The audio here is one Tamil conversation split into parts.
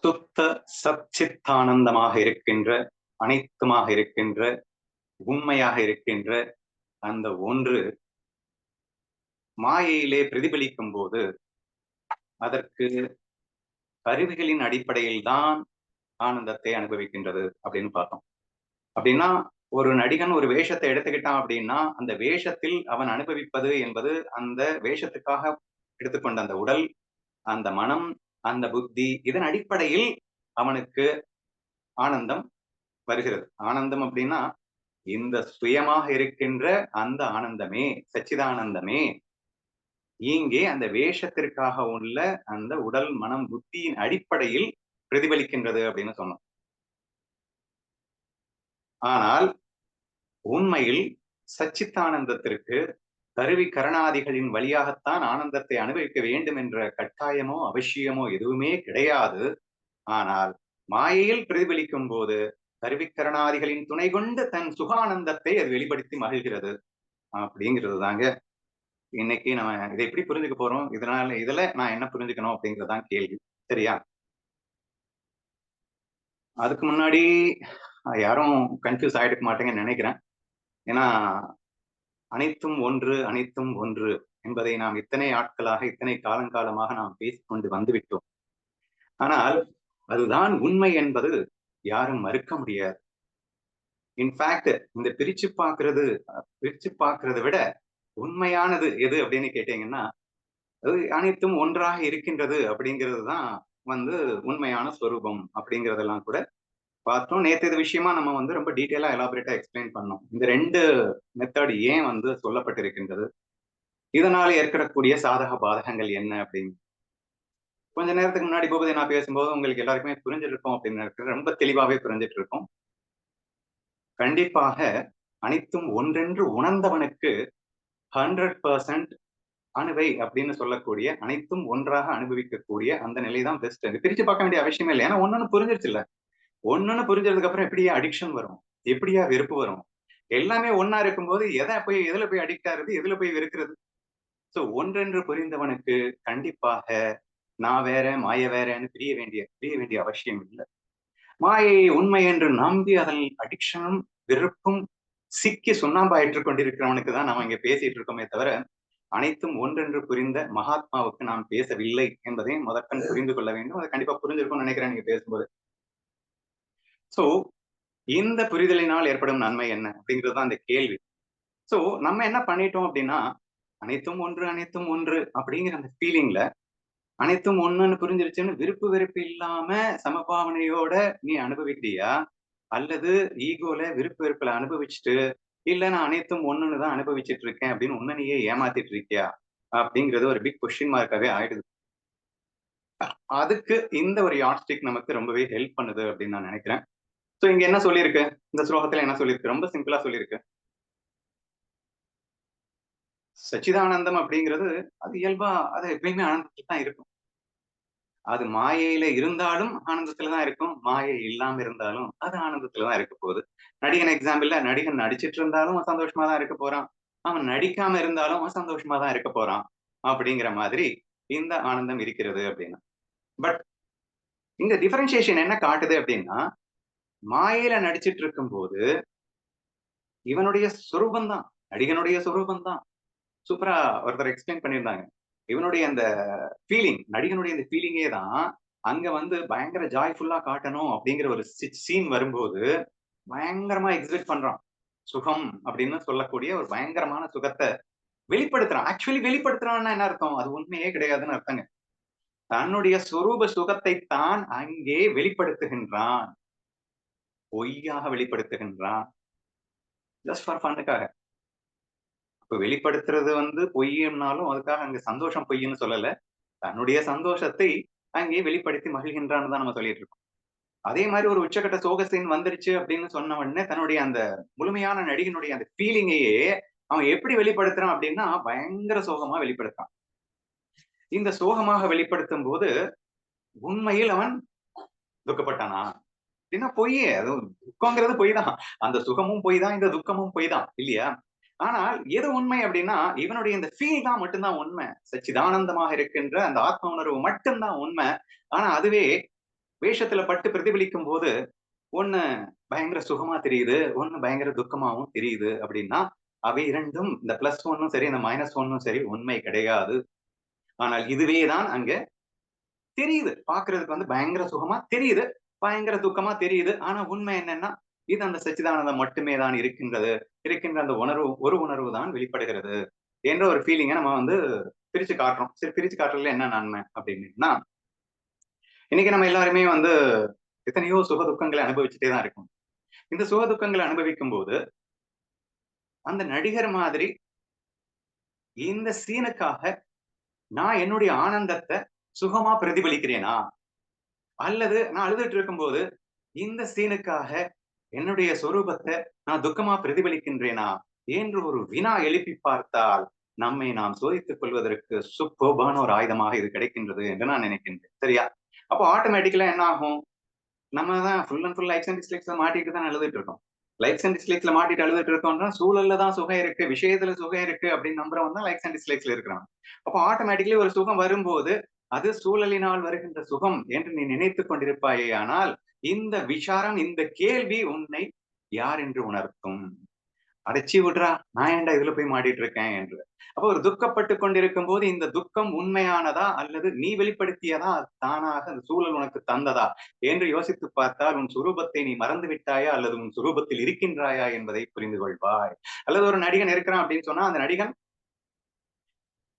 சுத்த சச்சித்தானந்தமாக இருக்கின்ற, அனைத்துமாக இருக்கின்ற, உண்மையாக இருக்கின்ற அந்த ஒன்று மாயையிலே பிரதிபலிக்கும் போது அதற்கு கருவிகளின் அடிப்படையில் தான் ஆனந்தத்தை அனுபவிக்கின்றது அப்படின்னு பார்த்தோம். அப்படின்னா ஒரு நடிகன் ஒரு வேஷத்தை எடுத்துக்கிட்டான் அப்படின்னா அந்த வேஷத்தில் அவன் அனுபவிப்பது என்பது அந்த வேஷத்துக்காக எடுத்துக்கொண்ட அந்த உடல், அந்த மனம், அந்த புத்தி, இதன் அடிப்படையில் அவனுக்கு ஆனந்தம் வருகிறது. ஆனந்தம் அப்படின்னா இந்த சுயமாக இருக்கின்ற அந்த ஆனந்தமே, சச்சிதானந்தமே இங்கே அந்த வேஷத்திற்காக உள்ள அந்த உடல், மனம், புத்தியின் அடிப்படையில் பிரதிபலிக்கின்றது அப்படின்னு சொன்னோம். ஆனால் உண்மையில் சச்சித்தானந்தத்திற்கு கருவி கரணாதிகளின் வழியாகத்தான் ஆனந்தத்தை அனுபவிக்க வேண்டும் என்ற கட்டாயமோ அவசியமோ எதுவுமே கிடையாது. ஆனால் மாயையில் பிரதிபலிக்கும் போது கருவிக்கரணாதிகளின் துணை கொண்டு தன் சுகானந்தத்தை அது வெளிப்படுத்தி மகிழ்கிறது அப்படிங்கிறது தாங்க. இன்னைக்கு நம்ம இதை எப்படி புரிஞ்சுக்க போறோம், இதுல நான் என்ன புரிஞ்சுக்கணும் அப்படிங்கறதுதான் கேள்வி. சரியா? அதுக்கு முன்னாடி யாரும் கன்ஃபியூஸ் ஆயிடுக்க மாட்டேங்கன்னு நினைக்கிறேன். ஏன்னா அனைத்தும் ஒன்று, அனைத்தும் ஒன்று என்பதை நாம் இத்தனை ஆட்களாக, இத்தனை காலங்காலமாக நாம் பேசிக்கொண்டு வந்துவிட்டோம். ஆனால் அதுதான் உண்மை என்பது யாரும் மறுக்க முடியாது. இன்ஃபேக்ட் இந்த பிரிச்சு பார்க்கறதை விட உண்மையானது எது அப்படின்னு கேட்டீங்கன்னா, அது அனைத்தும் ஒன்றாக இருக்கின்றது அப்படிங்கிறது தான் உண்மையான ஸ்வரூபம் அப்படிங்கிறதெல்லாம் கூட பார்த்தோம். நேத்து இது விஷயமா நம்ம ரொம்ப டீட்டெயிலா எலாபரேட்டா எக்ஸ்பிளைன் பண்ணோம். இந்த 2 மெத்தட் ஏன் சொல்லப்பட்டிருக்கின்றது, இதனால ஏற்படக்கூடிய சாதக பாதகங்கள் என்ன அப்படின்னு கொஞ்ச நேரத்துக்கு முன்னாடி பூபதி நான் பேசும்போது உங்களுக்கு எல்லாருக்குமே புரிஞ்சிருக்கும் அப்படின்னு நினைக்கிறேன். ரொம்ப தெளிவாவே புரிஞ்சிட்டு இருக்கும். கண்டிப்பாக அனைத்தும் ஒன்றென்று உணர்ந்தவனுக்கு 100% அணுவை அப்படின்னு சொல்லக்கூடிய அனைத்தும் ஒன்றாக அனுபவிக்கக்கூடிய அந்த நிலைதான் பெஸ்ட். பிரிச்சு பார்க்க வேண்டிய அவசியமே இல்லை. ஏன்னா ஒன்னொன்னு புரிஞ்சிருச்சு இல்ல. ஒன்னொன்னு புரிஞ்சதுக்கு அப்புறம் எப்படியா அடிக்ஷன் வரும், எப்படியா வெறுப்பு வரும்? எல்லாமே ஒன்னா இருக்கும்போது எதுல போய் அடிக்ட் ஆகுறது, எதுல போய் வெறுக்கிறது? சோ ஒன்றென்று புரிந்தவனுக்கு கண்டிப்பாக நான் வேற மாய வேறன்னு பிரிய வேண்டிய அவசியம் இல்லை. மாயை உண்மை என்று நம்பி அதில் அடிக்ஷனும் வெறுப்பும் சிக்கி சுண்ணாம்பாயிற்றுக் கொண்டிருக்கிறவனுக்கு தான் நாம இங்க பேசிட்டு இருக்கோமே தவிர அனைத்தும் ஒன்றென்று புரிந்த மகாத்மாவுக்கு நாம் பேசவில்லை என்பதை முதற்கண் புரிந்து கொள்ள வேண்டும். அதை கண்டிப்பா புரிஞ்சிருக்கும்னு நினைக்கிறேன் நீங்க பேசும்போது. சோ இந்த புரிதலினால் ஏற்படும் நன்மை என்ன அப்படிங்கிறது தான் அந்த கேள்வி. சோ நம்ம என்ன பண்ணிட்டோம் அப்படின்னா அனைத்தும் ஒன்று, அனைத்தும் ஒன்று அப்படிங்கிற அந்த ஃபீலிங்ல அனைத்தும் ஒண்ணுன்னு புரிஞ்சிருச்சுன்னு விருப்பு வெறுப்பு இல்லாம சமபாவனையோட நீ அனுபவிக்கிறியா, அல்லது ஈகோல விருப்பு வெறுப்புல அனுபவிச்சுட்டு இல்ல நான் அனைத்தும் ஒண்ணுன்னு தான் அனுபவிச்சுட்டு இருக்கேன் அப்படின்னு உன்ன நீயே ஏமாத்திட்டு இருக்கியா அப்படிங்கிறது ஒரு பிக் கொஸ்டின் மார்க்காவே ஆயிடுது. அதுக்கு இந்த ஒரு யாட்ஸ்டிக் நமக்கு ரொம்பவே ஹெல்ப் பண்ணுது அப்படின்னு நான் நினைக்கிறேன். சோ இங்க என்ன சொல்லியிருக்கு, இந்த ஸ்லோகத்துல என்ன சொல்லியிருக்கு, ரொம்ப சிம்பிளா சொல்லியிருக்கு. சச்சிதானந்தம் அப்படிங்கிறது அது இயல்பா அது எப்பயுமே ஆனந்தத்துல தான் இருக்கும். அது மாயையில இருந்தாலும் ஆனந்தத்துல தான் இருக்கும், மாயை இல்லாம இருந்தாலும் அது ஆனந்தத்துல தான் இருக்க போகுது. நடிகன் எக்ஸாம்பிள்ல நடிகன் நடிச்சிட்டு இருந்தாலும் அவன் சந்தோஷமா தான் இருக்க போறான், அவன் நடிக்காம இருந்தாலும் அவன் சந்தோஷமா தான் இருக்க போறான் அப்படிங்கிற மாதிரி இந்த ஆனந்தம் இருக்கிறது அப்படின்னு. பட் இந்த டிஃபரன்சியேஷன் என்ன காட்டுது அப்படின்னா, மாயையில நடிச்சிட்டு இருக்கும் போது இவனுடைய சொரூபம் தான், நடிகனுடைய சொரூபம் தான் சூப்பரா ஒருத்தர் எக்ஸ்பிளைன் பண்ணியிருந்தாங்க. இவனுடைய அந்த நடிகனுடைய அந்த ஃபீலிங்கே தான் அங்க பயங்கர ஜாய்ஃபுல்லா காட்டணும் அப்படிங்கிற ஒரு சீன் வரும்போது பயங்கரமா எக்ஸிபிட் பண்றான். சுகம் அப்படின்னு சொல்லக்கூடிய ஒரு பயங்கரமான சுகத்தை வெளிப்படுத்துறான். ஆக்சுவலி வெளிப்படுத்துறான்னா என்ன அர்த்தம்? அது உண்மையே கிடையாதுன்னு அர்த்தங்க. தன்னுடைய சொரூப சுகத்தை தான் அங்கே வெளிப்படுத்துகின்றான், பொய்யாக வெளிப்படுத்துகின்றான். Just for ஃபன்னுக்காக. இப்ப வெளிப்படுத்துறது பொய்னாலும் அதுக்காக அங்க சந்தோஷம் பொய்ன்னு சொல்லல. தன்னுடைய சந்தோஷத்தை அங்கே வெளிப்படுத்தி மகிழ்கின்றான்னு தான் நம்ம சொல்லிட்டு இருக்கோம். அதே மாதிரி ஒரு உச்சக்கட்ட சோக சீன் வந்துருச்சு அப்படின்னு சொன்ன உடனே தன்னுடைய அந்த முழுமையான நடிகனுடைய அந்த ஃபீலிங்கையே அவன் எப்படி வெளிப்படுத்துறான் அப்படின்னா பயங்கர சோகமா வெளிப்படுத்துறான். இந்த சோகமாக வெளிப்படுத்தும் போது உண்மையில் அவன் துக்கப்பட்டானா அப்படின்னா பொய்யே. அது துக்கங்கிறது பொய் தான், அந்த சுகமும் பொய் தான், இந்த துக்கமும் பொய் தான் இல்லையா? ஆனால் எது உண்மை அப்படின்னா இவனுடைய இந்த ஃபீல் தான் மட்டும்தான் உண்மை. சச்சிதானந்தமாக இருக்கின்ற அந்த ஆத்ம உணர்வு மட்டும்தான் உண்மை. ஆனா அதுவே வேஷத்துல பட்டு பிரதிபலிக்கும் போது ஒண்ணு பயங்கர சுகமா தெரியுது, ஒண்ணு பயங்கர துக்கமாவும் தெரியுது அப்படின்னா, அவை இரண்டும் இந்த பிளஸ் ஒன்னும் சரி, இந்த மைனஸ் ஒன்னும் சரி உண்மை கிடையாது. ஆனால் இதுவே தான் அங்க தெரியுது. பார்க்கிறதுக்கு வந்து பயங்கர சுகமா தெரியுது. பயங்கர துக்கமா தெரியுது. ஆனா உண்மை என்னன்னா, இது அந்த சச்சிதானந்தம் மட்டுமே தான் இருக்கின்றது. இருக்கின்ற அந்த உணர்வு ஒரு உணர்வு தான் வெளிப்படுகிறது. என்ற ஒரு ஃபீலிங்க நம்ம வந்து பிரிச்சு காட்டுறோம். சரி பிரிச்சு காட்டுறதுல என்ன நன்மை அப்படின்னீங்கன்னா, இன்னைக்கு நம்ம எல்லாருமே வந்து எத்தனையோ சுக துக்கங்களை அனுபவிச்சுட்டே தான் இருக்கோம். இந்த சுக துக்கங்களை அனுபவிக்கும்போது, அந்த நடிகர் மாதிரி இந்த சீனுக்காக நான் என்னுடைய ஆனந்தத்த சுகமா பிரதிபலிக்கிறேனா? அல்லது நான் அழுதுட்டு இருக்கும்போது இந்த சீனுக்காக என்னுடைய சொரூபத்த நான் துக்கமா பிரதிபலிக்கின்றேனா என்று ஒரு வினா எழுப்பி பார்த்தால் நம்மை நாம் சோதித்துக் கொள்வதற்கு சூப்பர்பான ஒரு ஆயுதமாக இது கிடைக்கின்றது என்று நான் நினைக்கின்றேன். சரியா? அப்போ ஆட்டோமேட்டிக்கலா என்ன ஆகும்? நம்ம தான் full and full likes and டிஸ்லைக்ஸ்ல மாட்டிட்டு தான் அழுதுட்டு இருக்கோம். லைக்ஸ் அண்ட் டிஸ்லைக்ஸ்ல மாட்டிட்டு அழுதுட்டு இருக்கோம்னா சூழல்ல தான் சுகம் இருக்கு, விஷயத்துல சுகம் இருக்கு அப்படின்னு நம்புறவன் தான் லைக்ஸ் அண்ட் டிஸ்லைக்ஸ்ல இருக்கிறான். அப்போ ஆட்டோமேட்டிக்கலி ஒரு சுகம் வரும்போது அது சூழலினால் வருகின்ற சுகம் என்று நீ நினைத்துக் கொண்டிருப்பாயே ஆனால் இந்த விசாரம் இந்த கேள்வி உன்னை யார் என்று உணர்த்தும். அடைச்சி விடுறா நான் ஏன்டா இதுல போய் மாட்டிட்டு இருக்கேன் என்று. அப்போ ஒரு துக்கப்பட்டு கொண்டிருக்கும் போது இந்த துக்கம் உண்மையானதா அல்லது நீ வெளிப்படுத்தியதா தானாக அந்த சூழல் உனக்கு தந்ததா என்று யோசித்து பார்த்தால் உன் சுரூபத்தை நீ மறந்து விட்டாயா அல்லது உன் சுரூபத்தில் இருக்கின்றாயா என்பதை புரிந்து கொள்வாய். அல்லது ஒரு நடிகன் இருக்கிறான் அப்படின்னு சொன்னா அந்த நடிகன்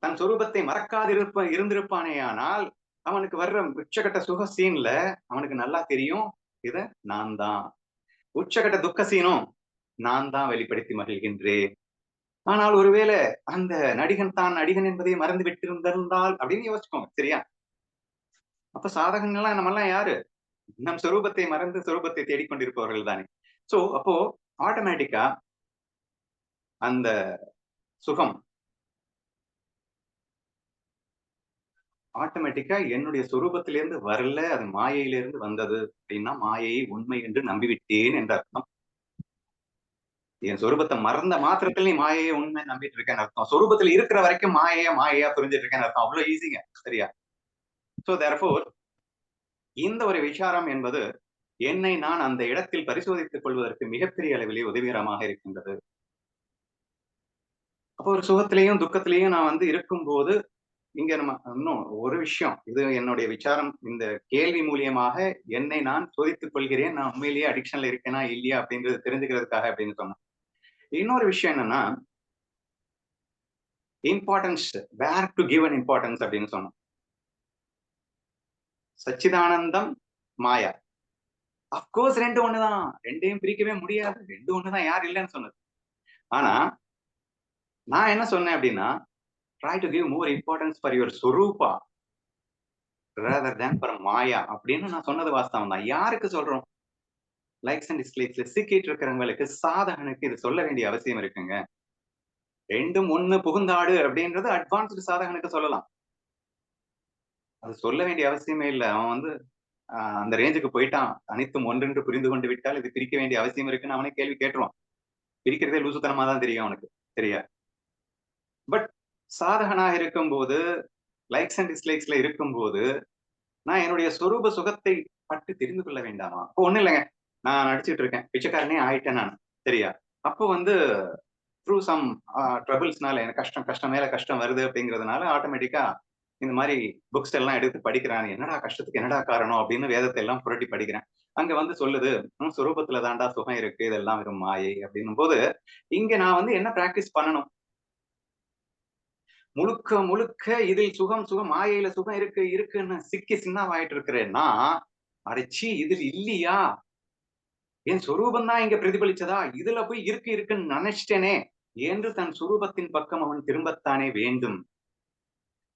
தன் சொரூபத்தை இருந்திருப்பானேயானால் அவனுக்கு வர்ற உச்சகட்ட சுக சீன்ல அவனுக்கு நல்லா தெரியும் இத நான் தான். உச்சகட்ட துக்க சீனும் நான் தான் வெளிப்படுத்தி மகிழ்கின்றேன். ஆனால் ஒருவேளை அந்த நடிகன் தான் நடிகன் என்பதை மறந்து விட்டிருந்திருந்தால் அப்படின்னு யோசிச்சுக்கோங்க. சரியா? அப்ப சாதகங்கள்லாம் நம்மெல்லாம் யாரு? நம் சொரூபத்தை மறந்து சொரூபத்தை தேடிக்கொண்டிருப்பவர்கள் தானே. சோ அப்போ ஆட்டோமேட்டிக்கா அந்த சுகம் ஆட்டோமேட்டிக்கா என்னுடைய சொரூபத்திலிருந்து வரல, அது மாயையிலிருந்து வந்தது அப்படின்னா, மாயையை உண்மை என்று நம்பிவிட்டேன் என்ற அர்த்தம். என் சொரூபத்தை மறந்த மாத்திரத்தில் நீ மாயையை உண்மை நம்பிட்டு இருக்கேன்னு அர்த்தம். சொரூபத்துல இருக்கிற வரைக்கும் மாயையா புரிஞ்சிட்டு இருக்கேன்னு அர்த்தம். அவ்வளவு ஈஸிங்க. சரியா? சோ தேர்ஃபோர் இந்த ஒரு விசாரம் என்பது என்னை நான் அந்த இடத்தில் பரிசோதித்துக் கொள்வதற்கு மிகப்பெரிய அளவிலே உதவிகரமாக இருக்கின்றது. அப்போ ஒரு சுகத்திலேயும் துக்கத்திலேயும் நான் வந்து இருக்கும்போது இங்க நம்ம இன்னும் ஒரு விஷயம் இது என்னுடைய விசாரம் இந்த கேள்வி மூலியமாக என்னை நான் சோதித்துக் கொள்கிறேன் நான் உண்மையிலேயே அடிக்ஷன்ல இருக்கேனா இல்லையா அப்படின்றது தெரிஞ்சுக்கிறதுக்காக அப்படின்னு சொன்னேன். இன்னொரு விஷயம் என்னன்னா importance where to give an importance அப்படின்னு சொன்னோம். சச்சிதானந்தம் மாயா அப்கோர்ஸ் ரெண்டு ஒண்ணுதான், ரெண்டையும் பிரிக்கவே முடியாது, ரெண்டு ஒண்ணுதான், யார் இல்லைன்னு சொன்னது. ஆனா நான் என்ன சொன்னேன் அப்படின்னா try to give more importance for your Swarupa rather than for Maya அப்படின்னு நான் சொன்னது வாஸ்தவம் தான். யாருக்கு சொல்றோம்? லைக்ஸ் அண்ட் டிஸ்லைக்ஸ்ல சிக்கிட்டு இருக்கிறவங்களுக்கு சாதகனுக்கு இது சொல்ல வேண்டிய அவசியம் இருக்குங்க. ரெண்டும் ஒண்ணு புகுந்தாடு அப்படின்றது அட்வான்ஸ்டு சாதகனுக்கு சொல்லலாம். அது சொல்ல வேண்டிய அவசியமே இல்லை. அவன் வந்து அந்த ரேஞ்சுக்கு போயிட்டான். அனைத்தும் ஒன்றென்று புரிந்து கொண்டு விட்டால் இது பிரிக்க வேண்டிய அவசியம் இருக்குன்னு அவனே கேள்வி கேட்டுருவான். பிரிக்கிறதே லூசுத்தனமா தான் தெரியும் அவனுக்கு. சரியா? பட் சாதகனாக இருக்கும்போது லைக்ஸ் அண்ட் டிஸ்லைக்ஸ்ல இருக்கும்போது நான் என்னுடைய சொரூப சுகத்தை பற்றி தெரிந்து கொள்ள வேண்டாமா? அப்போ ஒண்ணும் இல்லைங்க. நான் நடிச்சிட்டு இருக்கேன். பிச்சைக்காரனே ஆயிட்டேன் நான். சரியா? அப்போ வந்து த்ரூ சம் ட்ரபிள்ஸ்னால எனக்கு கஷ்டம் கஷ்டம் மேல கஷ்டம் வருது அப்படிங்கிறதுனால ஆட்டோமேட்டிக்கா இந்த மாதிரி புக்ஸ் எல்லாம் எடுத்து படிக்கிறான். என்னடா கஷ்டத்துக்கு என்னடா காரணம் அப்படின்னு வேதத்தை எல்லாம் புரட்டி படிக்கிறேன். அங்க வந்து சொல்லுது சுரூபத்துல தாண்டா சுகம் இருக்கு, இதெல்லாம் வெறும் மாயை அப்படின்னும் போது இங்க நான் வந்து என்ன பிராக்டிஸ் பண்ணணும்? முழுக்க முழுக்க இதில் சுகம் சுகம் மாயையில சுகம் இருக்குன்னு சிக்கி சின்னமாயிட்டு இருக்கிறேன்னா அடைச்சி இதில் இல்லையா என் சொரூபம் தான் இங்க பிரதிபலிச்சதா இதுல போய் இருக்குன்னு நினைச்சிட்டேனே என்று தன் சுரூபத்தின் பக்கம் அவன் திரும்பத்தானே வேண்டும்.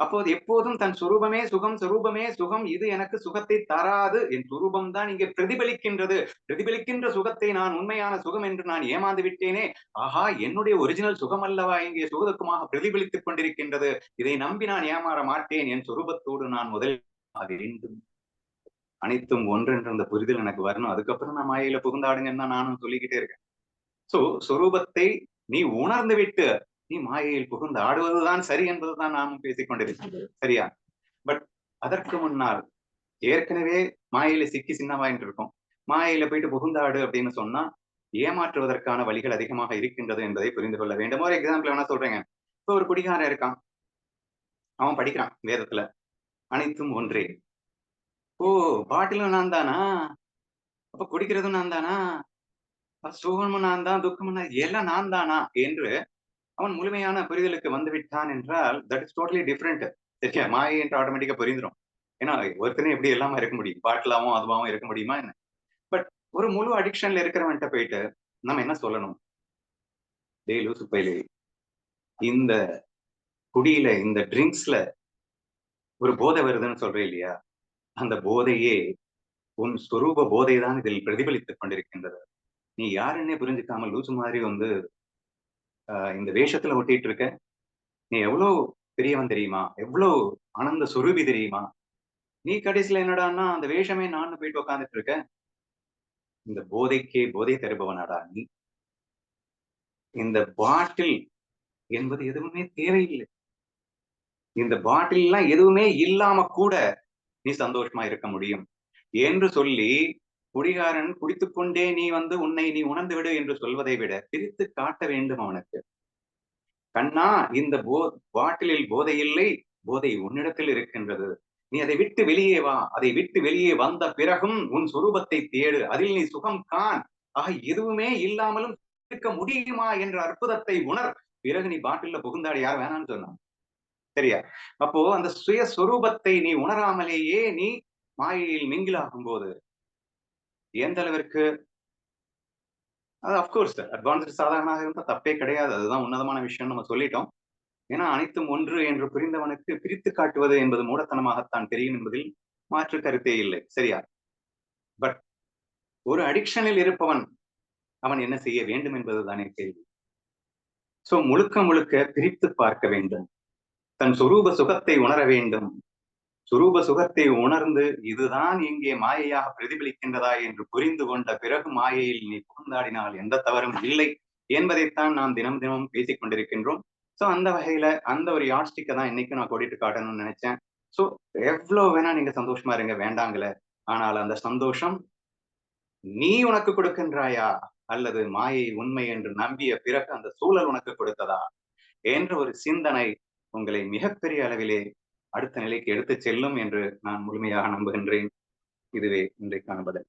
அப்போது எப்போதும் தன் சுரூபமே சுகம் சுரூபமே சுகம் இது எனக்கு சுகத்தை தராது என் சுரூபம் தான் இங்கே பிரதிபலிக்கின்றது பிரதிபலிக்கின்ற சுகத்தை நான் உண்மையான சுகம் என்று நான் ஏமாந்து விட்டேனே. ஆஹா என்னுடைய ஒரிஜினல் சுகம் அல்லவா இங்கே சுகதுக்கமாக பிரதிபலித்துக் கொண்டிருக்கின்றது. இதை நம்பி நான் ஏமாற மாட்டேன். என் சுரூபத்தோடு நான் முதல் வேண்டும். அனைத்தும் ஒன்றென்ற அந்த புரிதல் எனக்கு வரணும். அதுக்கப்புறம் நான் மாயையில புகுந்தாடுங்கன்னு தான் நானும் சொல்லிக்கிட்டே இருக்கேன். சோ சொரூபத்தை நீ உணர்ந்து விட்டு நீ மாயையில் புகுந்து ஆடுவதுதான் சரி என்பதுதான் நாமும் பேசிக் கொண்டிருக்கிறோம். சரியா? பட் அதற்கு முன்னால் ஏற்கனவே மாயையில சிக்கி சின்னமாயிட்டு இருக்கோம். மாயையில போயிட்டு புகுந்தாடு அப்படின்னு சொன்னா ஏமாற்றுவதற்கான வழிகள் அதிகமாக இருக்கின்றது என்பதை புரிந்து கொள்ள வேண்டும். ஒரு எக்ஸாம்பிள் வேணா சொல்றேங்க. இப்ப ஒரு குடிகாரன் இருக்கான். அவன் படிக்கிறான் வேதத்துல. அனைத்தும் ஒன்றே. ஓ! பாட்டிலும் நான் தானா? அப்ப குடிக்கிறதும் நான் தானா? சுகமும் நான் தான், துக்கமும் எல்லாம் நான் தானா? என்று அவன் முழுமையான புரிதலுக்கு வந்துவிட்டான் என்றால், தட் இஸ் டோட்டலி டிஃபரெண்ட். சரியா? மாயை என்று ஆட்டோமேட்டிக்கா புரிந்துரும். ஏன்னா, ஒருத்தனே எப்படி எல்லாமா இருக்க முடியும்? பாட்டிலாவும், அதுவாவும் இருக்க முடியுமா என்ன? பட் ஒரு முழு அடிக்ஷன்ல இருக்கிறவன்ட்ட போயிட்டு, நம்ம என்ன சொல்லணும்? டேய் லூசு பயலே! இந்த குடியில, இந்த ட்ரிங்க்ஸ்ல ஒரு போதை வருதுன்னு சொல்றே இல்லையா? அந்த போதையே உன் சொரூப போதை தான் இதில் பிரதிபலித்துக் கொண்டிருக்கின்றது. நீ யாருன்னே புரிஞ்சுக்காம லூசு மாதிரி வந்து இந்த வேஷத்துல ஒட்டிட்டு இருக்க. நீ எவ்ளோ பெரியவன் தெரியுமா? எவ்ளோ ஆனந்த சொரூபி தெரியுமா? நீ கடைசில என்னடான்னா, அந்த வேஷமே நான்னு போயிட்டு உட்கார்ந்துட்டு இருக்க. இந்த போதைக்கே போதை தருபவனாடா நீ. இந்த பாட்டில் என்பது எதுவுமே தேவையில்லை. இந்த பாட்டில்லாம் எதுவுமே இல்லாம கூட நீ சந்தோஷமா இருக்க முடியும். என்று சொல்லி, குடிகாரன் குடித்துக் கொண்டே நீ வந்து உன்னை நீ உணர்ந்து விடு என்று சொல்வதை விட, பிரித்துக் காட்ட வேண்டும் அவனுக்கு. கண்ணா இந்த பாட்டிலில் போதை இல்லை, போதை உன்னிடத்தில் இருக்கின்றது. நீ அதை விட்டு வெளியே வா. அதை விட்டு வெளியே வந்த பிறகும் உன் சொரூபத்தை தேடு. அதில் நீ சுகம் காண். ஆக எதுவுமே இல்லாமலும் இருக்க முடியுமா என்ற அற்புதத்தை உணர். பிறகு நீ பாட்டில்ல புகுந்தாடி யார் வேணாம்னு சொன்னா? சரியா? அப்போ அந்த சுயஸ்வரூபத்தை நீ உணராமலேயே நீ மாயையில் மிங்கில் ஆகும்போது, எந்த அளவிற்கு அது அஃப்கோர்ஸ் அட்வான்ஸ்ட் சாதகனாக இருந்தா தப்பே கிடையாது. அதுதான் உன்னதமான விஷயம்னு நம்ம சொல்லிட்டோம். ஏன்னா அனைத்தும் ஒன்று என்று புரிந்தவனுக்கு பிரித்து காட்டுவது என்பது மூடத்தனமாகத்தான் தெரியும் என்பதில் மாற்று கருத்தே இல்லை. சரியா? பட் ஒரு அடிக்ஷனில் இருப்பவன், அவன் என்ன செய்ய வேண்டும் என்பதுதானே கேள்வி. சோ முழுக்க முழுக்க பிரித்து பார்க்க வேண்டும். தன் சொரூப சுகத்தை உணர வேண்டும். சுரூப சுகத்தை உணர்ந்து இதுதான் இங்கே மாயையாக பிரதிபலிக்கின்றதா என்று புரிந்து கொண்ட பிறகு மாயையில் நீ புகுந்தாடினால் எந்த தவறும் இல்லை என்பதைத்தான் நாம் தினம் தினமும் பேசிக் கொண்டிருக்கின்றோம். சோ அந்த வகையில அந்த ஒரு யாட்ஸ்டிக்கை தான் இன்னைக்கு நான் கோடிட்டு காட்டணும்னு நினைச்சேன். சோ எவ்வளவு வேணா நீங்க சந்தோஷமா இருங்க வேண்டாங்கல. ஆனால் அந்த சந்தோஷம் நீ உனக்கு கொடுக்கின்றாயா? அல்லது மாயை உண்மை என்று நம்பிய பிறகு அந்த சூழல் உனக்கு கொடுத்ததா? என்ற ஒரு சிந்தனை உங்களை மிகப்பெரிய அளவிலே அடுத்த நிலைக்கு எடுத்துச் செல்லும் என்று நான் முழுமையாக நம்புகின்றேன். இதுவே இன்றைக்கான பதில்.